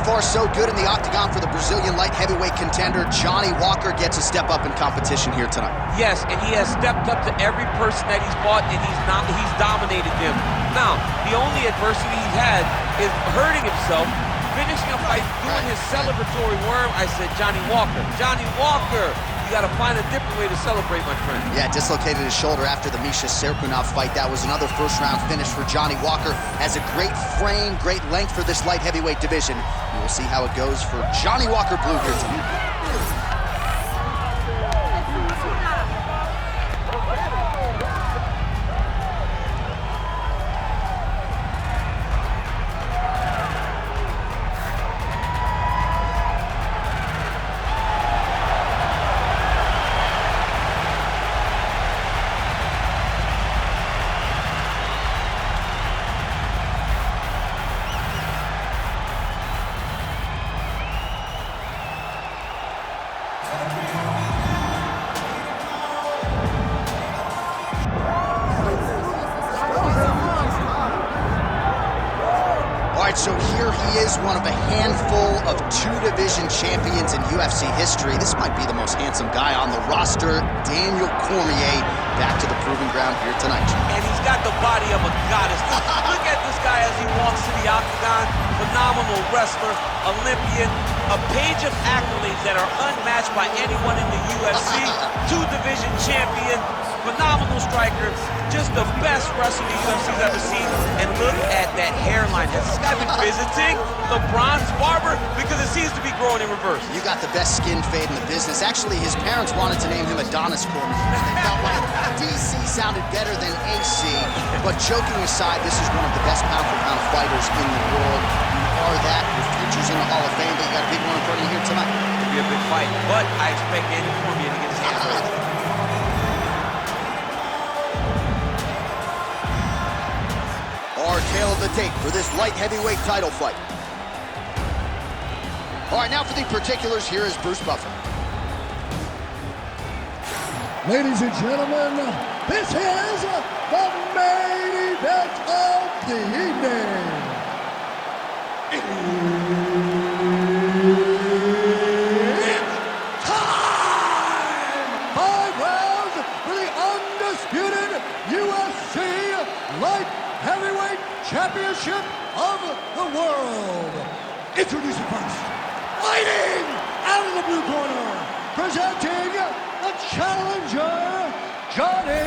far, so good in the octagon for the Brazilian light heavyweight contender. Johnny Walker gets a step up in competition here tonight. Yes, and he has stepped up to every person that he's fought, and he's dominated them. Now, the only adversity he's had is hurting himself, finishing a fight, doing his celebratory worm. I said, Johnny Walker, you gotta find a different way to celebrate, my friend. Yeah, dislocated his shoulder after the Misha Serkunov fight. That was another first-round finish for Johnny Walker. Has a great frame, great length for this light heavyweight division. We will see how it goes for Johnny Walker Blue here tonight. So here he is, one of a handful of two-division champions in UFC history. This might be the most handsome guy on the roster, Daniel Cormier, back to the proving ground here tonight. And he's got the body of a goddess. Look at this guy as he walks to the octagon. Phenomenal wrestler, Olympian, a page of accolades that are unmatched by anyone in the UFC. Two-division champion, phenomenal striker, just the best wrestler the UFC's ever seen. And look at that hairline. Has this guy been visiting the bronze barber? Because it seems to be growing in reverse. You got the best skin fade in the business. Actually, his parents wanted to name him Adonis Cormier. They felt like DC sounded better than AC. But joking aside, this is one of the best pound-for-pound fighters in the world. You are that. Your future's in the Hall of Fame, but you got a big one in front of you here tonight. It'll be a big fight, but I expect Daniel Cormier to get his hands on it. Our tale of the tape for this light heavyweight title fight. All right, now for the particulars, here is Bruce Buffer. Ladies and gentlemen, this is the main event of the evening. It's time! 5 rounds for the undisputed UFC Light Heavyweight Championship of the world. Introducing first, fighting out of the blue corner, presenting the challenger, Johnny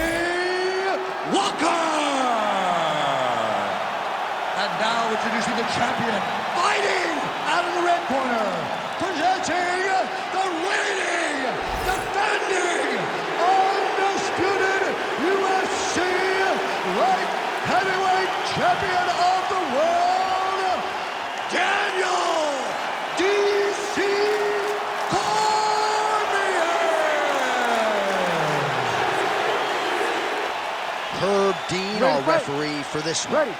Walker. And now introducing the champion, fighting out of the red corner, presenting the reigning, defending, undisputed UFC Light Heavyweight Champion of the world, Daniel D.C. Cormier. Herb Dean, our referee for this one. Ready.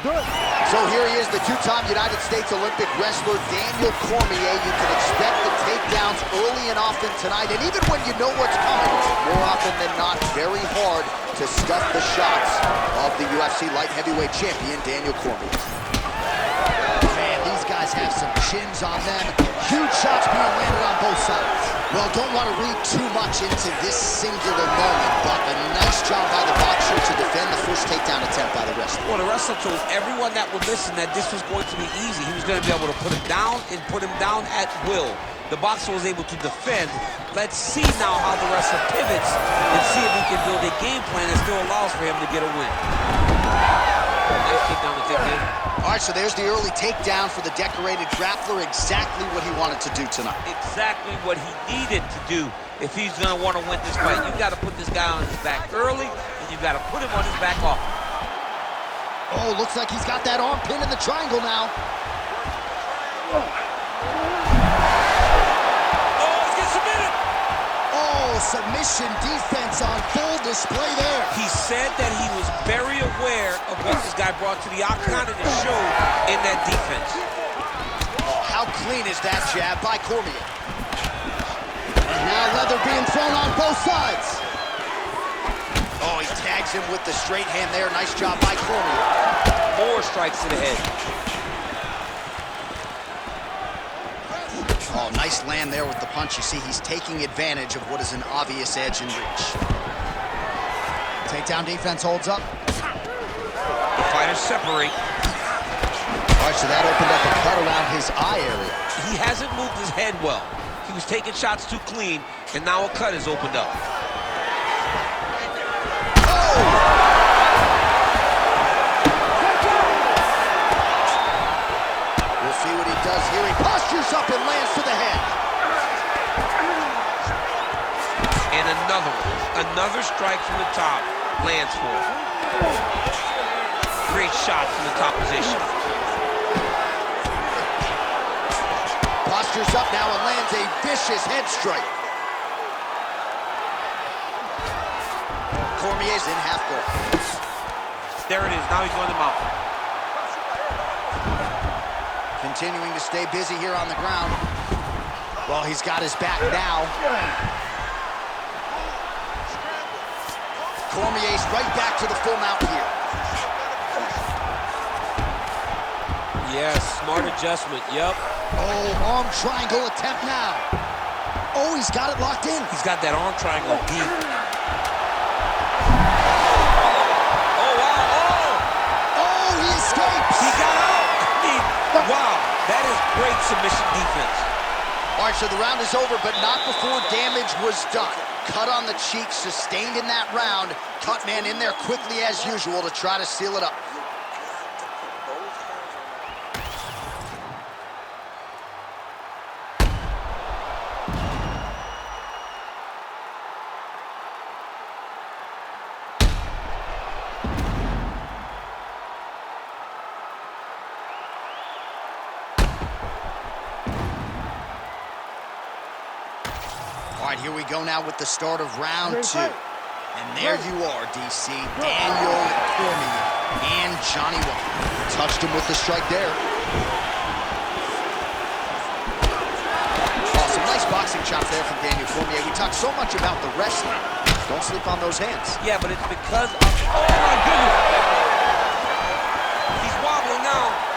Good. So here he is, the two-time United States Olympic wrestler, Daniel Cormier. You can expect the takedowns early and often tonight, and even when you know what's coming, more often than not, very hard to stuff the shots of the UFC light heavyweight champion, Daniel Cormier. Man, these guys have some chins on them. Huge shots being landed on both sides. Well, don't want to read too much into this singular moment, but a nice job by the boxer to defend the first takedown attempt by the wrestler. Well, the wrestler told everyone that would listen that this was going to be easy. He was going to be able to put him down and put him down at will. The boxer was able to defend. Let's see now how the wrestler pivots and see if he can build a game plan that still allows for him to get a win. Nice takedown to take in. All right, so there's the early takedown for the decorated grappler. Exactly what he wanted to do tonight. Exactly what he needed to do if he's going to want to win this fight. You've got to put this guy on his back early, and you've got to put him on his back often. Oh, looks like he's got that arm pinned in the triangle now. Submission defense on full display there. He said that he was very aware of what this guy brought to the octagon, and it showed in that defense. Oh, how clean is that jab by Cormier? And now leather being thrown on both sides. Oh, he tags him with the straight hand there. Nice job by Cormier. More strikes to the head. Oh, nice land there with the punch. You see, he's taking advantage of what is an obvious edge and reach. Takedown defense holds up. Fighters separate. All right, so that opened up a cut around his eye area. He hasn't moved his head well. He was taking shots too clean, and now a cut has opened up. We'll see what he does here. He postures up and lands to the head. And another one. Another strike from the top lands for him. Great shot from the top position. Postures up now and lands a vicious head strike. Cormier's in half guard. There it is. Now he's going to mount. Continuing to stay busy here on the ground. Well, he's got his back now. Cormier's right back to the full mount here. Yes, smart adjustment. Yep. Oh, arm triangle attempt now. Oh, he's got it locked in. He's got that arm triangle deep. Oh, wow. Oh, he escapes. He got out. Wow, that is great submission defense. All right, so the round is over, but not before damage was done. Cut on the cheek, sustained in that round. Cut man in there quickly as usual to try to seal it up. All right, here we go now with the start of round two. And there you are, DC. Daniel Cormier and Johnny Walker. Touched him with the strike there. Oh, some nice boxing chops there from Daniel Cormier. We talk so much about the wrestling. Don't sleep on those hands. Yeah, but it's because of... Oh, my goodness! He's wobbling now.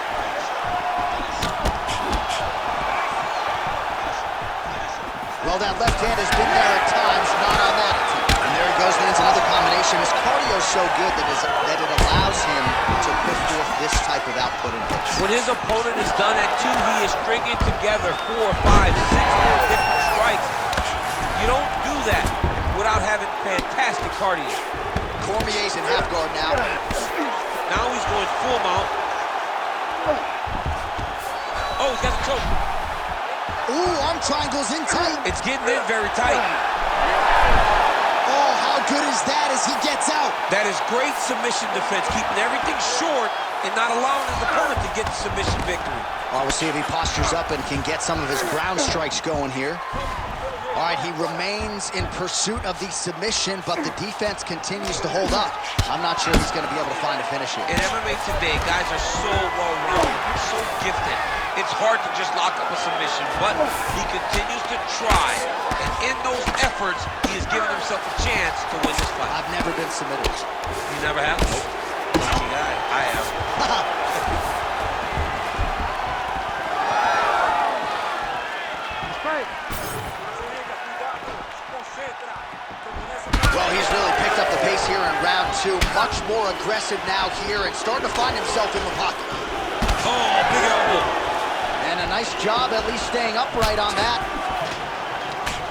Well, that left hand has been there at times, not on that attempt. And there he goes, lands another combination. His cardio is so good that it allows him to put forth this type of output in hits. When his opponent is done at 2, he is stringing together 4, 5, 6 different strikes. You don't do that without having fantastic cardio. Cormier's in half guard now. Now he's going full mount. Oh, he's got the choke. Ooh, arm triangle's in tight. It's getting in very tight. Oh, how good is that as he gets out? That is great submission defense, keeping everything short and not allowing his opponent to get the submission victory. Well, we'll see if he postures up and can get some of his ground strikes going here. All right, he remains in pursuit of the submission, but the defense continues to hold up. I'm not sure he's going to be able to find a finish here. In MMA today, guys are so well-rounded, so gifted. It's hard to just lock up a submission, but he continues to try. And in those efforts, he has given himself a chance to win this fight. I've never been submitted. You never have? Nope. Lucky guy. I have. Well, he's really picked up the pace here in round two. Much more aggressive now here and starting to find himself in the pocket. Oh, big elbow. And a nice job at least staying upright on that.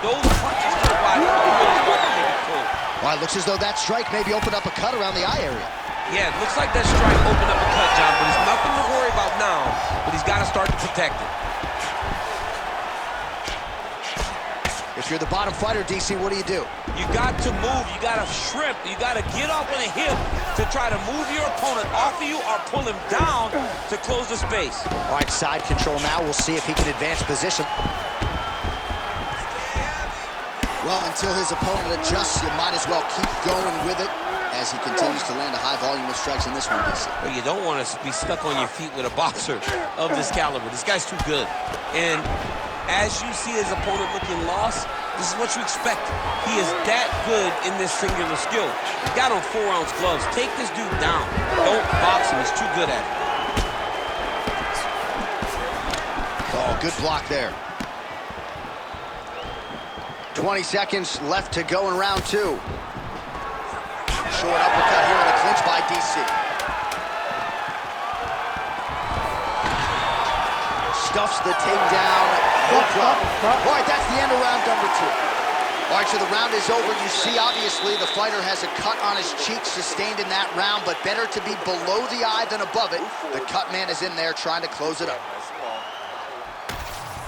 Those punches to the body are really hard to take it full. Well, it looks as though that strike maybe opened up a cut around the eye area. Yeah, it looks like that strike opened up a cut, John, but there's nothing to worry about now, but he's got to start to protect it. If you're the bottom fighter, DC, what do? You got to move, you got to shrimp, you got to get up on a hip to try to move your opponent off of you or pull him down to close the space. All right, side control now. We'll see if he can advance position. Well, until his opponent adjusts, you might as well keep going with it as he continues to land a high volume of strikes in this one, DC. Well, you don't want to be stuck on your feet with a boxer of this caliber. This guy's too good. And as you see his opponent looking lost, this is what you expect. He is that good in this singular skill. He got on 4-ounce gloves. Take this dude down. Don't box him. He's too good at it. Oh, good block there. 20 seconds left to go in round 2. Short uppercut here in the clinch by DC. Stuffs the takedown, no problem. All right, that's the end of round number 2. All right, so the round is over. You see, obviously, the fighter has a cut on his cheek sustained in that round, but better to be below the eye than above it. The cut man is in there trying to close it up.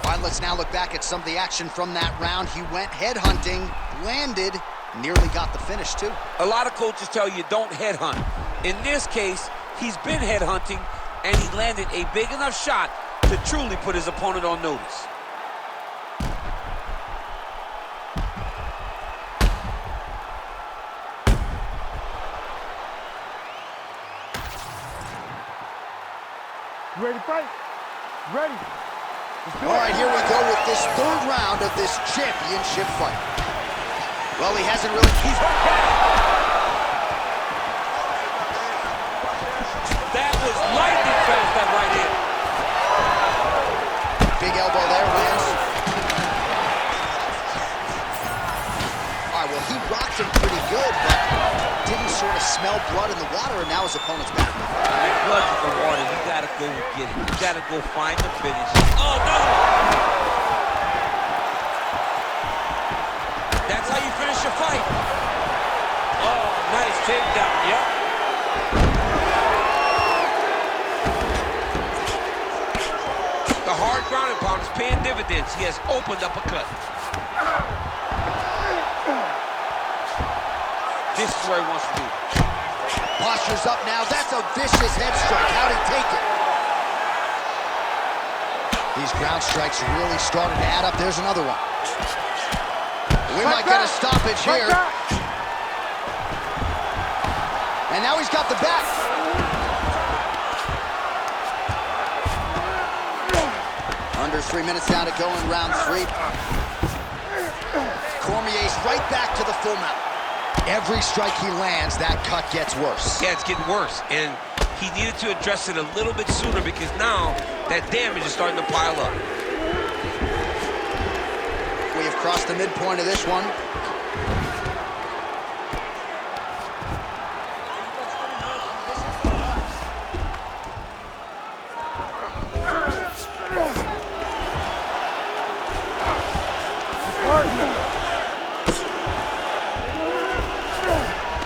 All right, let's now look back at some of the action from that round. He went headhunting, landed, nearly got the finish, too. A lot of coaches tell you don't headhunt. In this case, he's been headhunting, and he landed a big enough shot to truly put his opponent on notice. Ready to fight? Ready. All right, here we go with this 3rd round of this championship fight. Well, he hasn't really... That was lightning fast, that right hand. Big elbow there, lands. All right, well, he rocked him pretty good, but didn't sort of smell blood in the water, and now his opponent's back. Blood in the water, you gotta go get it. You gotta go find the finish. Oh, no! That's how you finish your fight. Oh, nice takedown, yep. The hard ground and pound is paying dividends. He has opened up a cut. This is where he wants to be. Posture's up now. That's a vicious head strike. How'd he take it? These ground strikes really started to add up. There's another one. We might get a stoppage here. And now he's got the back. Under 3 minutes now to go in round 3. Cormier's right back to the full mount. Every strike he lands, that cut gets worse. Yeah, it's getting worse, and he needed to address it a little bit sooner because now that damage is starting to pile up. We have crossed the midpoint of this one.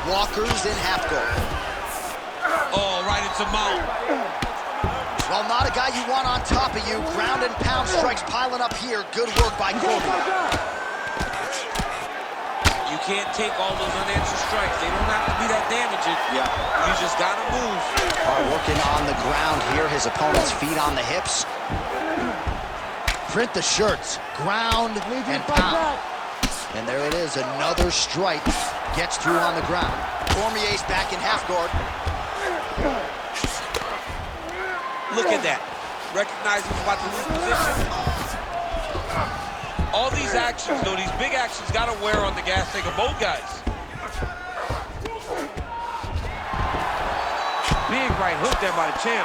Walker's in half guard. Oh, right into mount. Well, not a guy you want on top of you. Ground and pound strikes piling up here. Good work by Cormier. You can't take all those unanswered strikes. They don't have to be that damaging. Yeah. You just gotta move. Working on the ground here. His opponent's feet on the hips. Print the shirts. Ground and pound. And there it is. Another strike gets through on the ground. Cormier's back in half guard. Look at that. Recognizing he's about to lose position. All these actions, though, these big actions, got to wear on the gas tank of both guys. Big right hook there by the champ.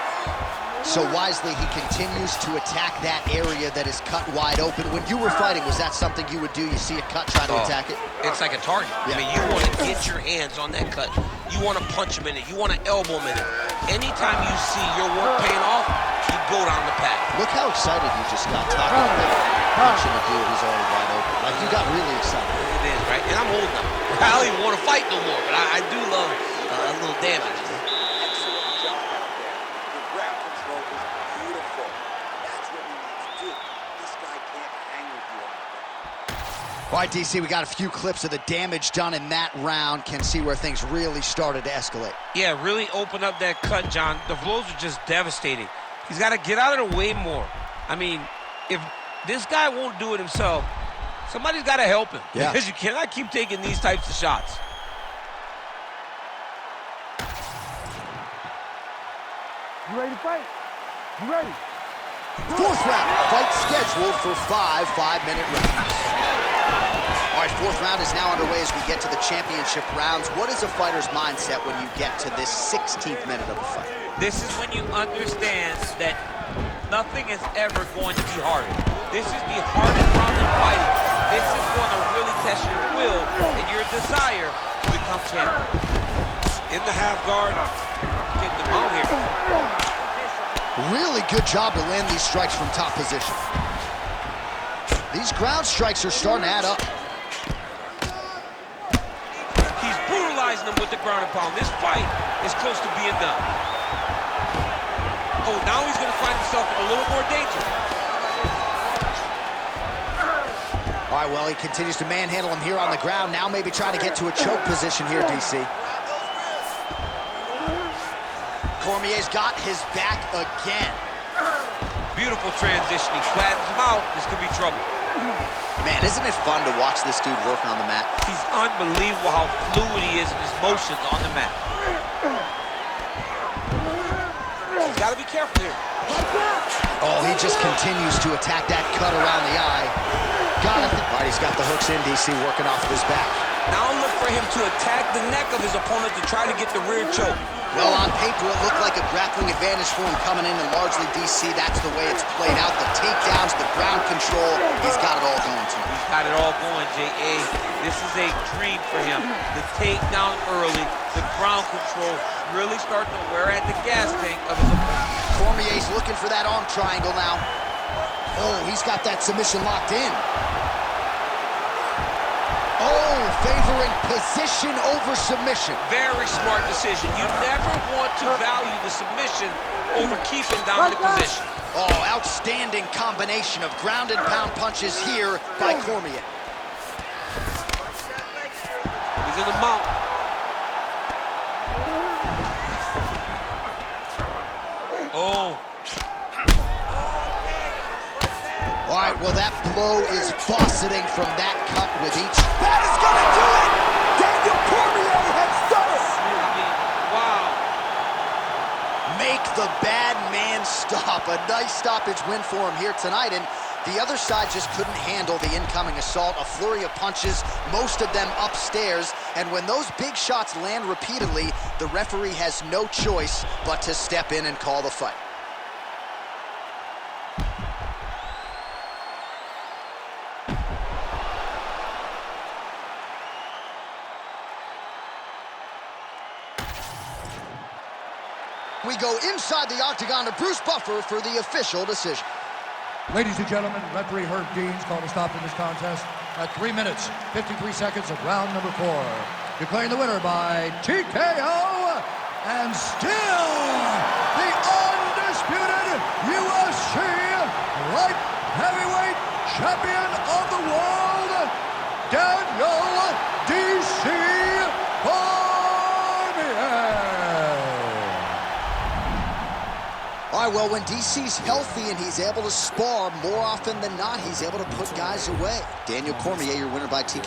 So wisely, he continues to attack that area that is cut wide open. When you were fighting, was that something you would do? You see a cut, try to attack it? It's like a target. Yeah. I mean, you want to get your hands on that cut. You want to punch him in it. You want to elbow him in it. Anytime you see your work paying off, you go down the path. Look how excited you just got talking about punching a dude who's already wide open. Like, you got really excited. It is, right? And I'm old now. I don't even want to fight no more, but I do love a little damage. All right, DC, we got a few clips of the damage done in that round. Can see where things really started to escalate. Yeah, really open up that cut, John. The blows are just devastating. He's got to get out of the way more. I mean, if this guy won't do it himself, somebody's got to help him. Yeah. Because you cannot keep taking these types of shots. You ready to fight? You ready? 4th round, fight scheduled for 5 5-minute rounds. All right, 4th round is now underway as we get to the championship rounds. What is a fighter's mindset when you get to this 16th minute of the fight? This is when you understand that nothing is ever going to be harder. This is the hardest round in fighting. This is going to really test your will and your desire to become champion. In the half guard. Get them out here. Really good job to land these strikes from top position. These ground strikes are starting to add up. He's brutalizing them with the ground and pound. This fight is close to being done. Oh, now he's going to find himself in a little more danger. All right, well, he continues to manhandle him here on the ground. Now maybe trying to get to a choke position here, DC. Cormier's got his back again. Beautiful transition. He flattens him out. This could be trouble. Man, isn't it fun to watch this dude working on the mat? He's unbelievable how fluid he is in his motions on the mat. He's got to be careful here. Oh, he just continues to attack that cut around the eye. Got it. All right, he's got the hooks in, DC, working off of his back. Now look for him to attack the neck of his opponent to try to get the rear choke. Well, on paper, it looked like a grappling advantage for him coming in, and largely, DC, that's the way it's played out. The takedowns, the ground control, he's got it all going to him. He's got it all going, J.A. This is a dream for him. The takedown early, the ground control, really starting to wear at the gas tank of his opponent. Cormier's looking for that arm triangle now. Oh, he's got that submission locked in. Oh, favoring position over submission. Very smart decision. You never want to value the submission over keeping dominant position. Oh, outstanding combination of ground and pound punches here by Cormier. He's in the mount. Oh. All right, well, that blow is faceting from that cut with each. That is going to do it! Daniel Cormier has done it! Wow. Make the bad man stop. A nice stoppage win for him here tonight, and the other side just couldn't handle the incoming assault. A flurry of punches, most of them upstairs, and when those big shots land repeatedly, the referee has no choice but to step in and call the fight. We go inside the octagon to Bruce Buffer for the official decision. Ladies and gentlemen, referee Herb Dean's called a stop in this contest at 3 minutes, 53 seconds of round number 4. Declaring the winner by TKO, and still the undisputed UFC light heavyweight champion of the world, Daniel DC Cormier. All right, well, when DC's healthy and he's able to spar, more often than not, he's able to put guys away. Daniel Cormier, your winner by TKO.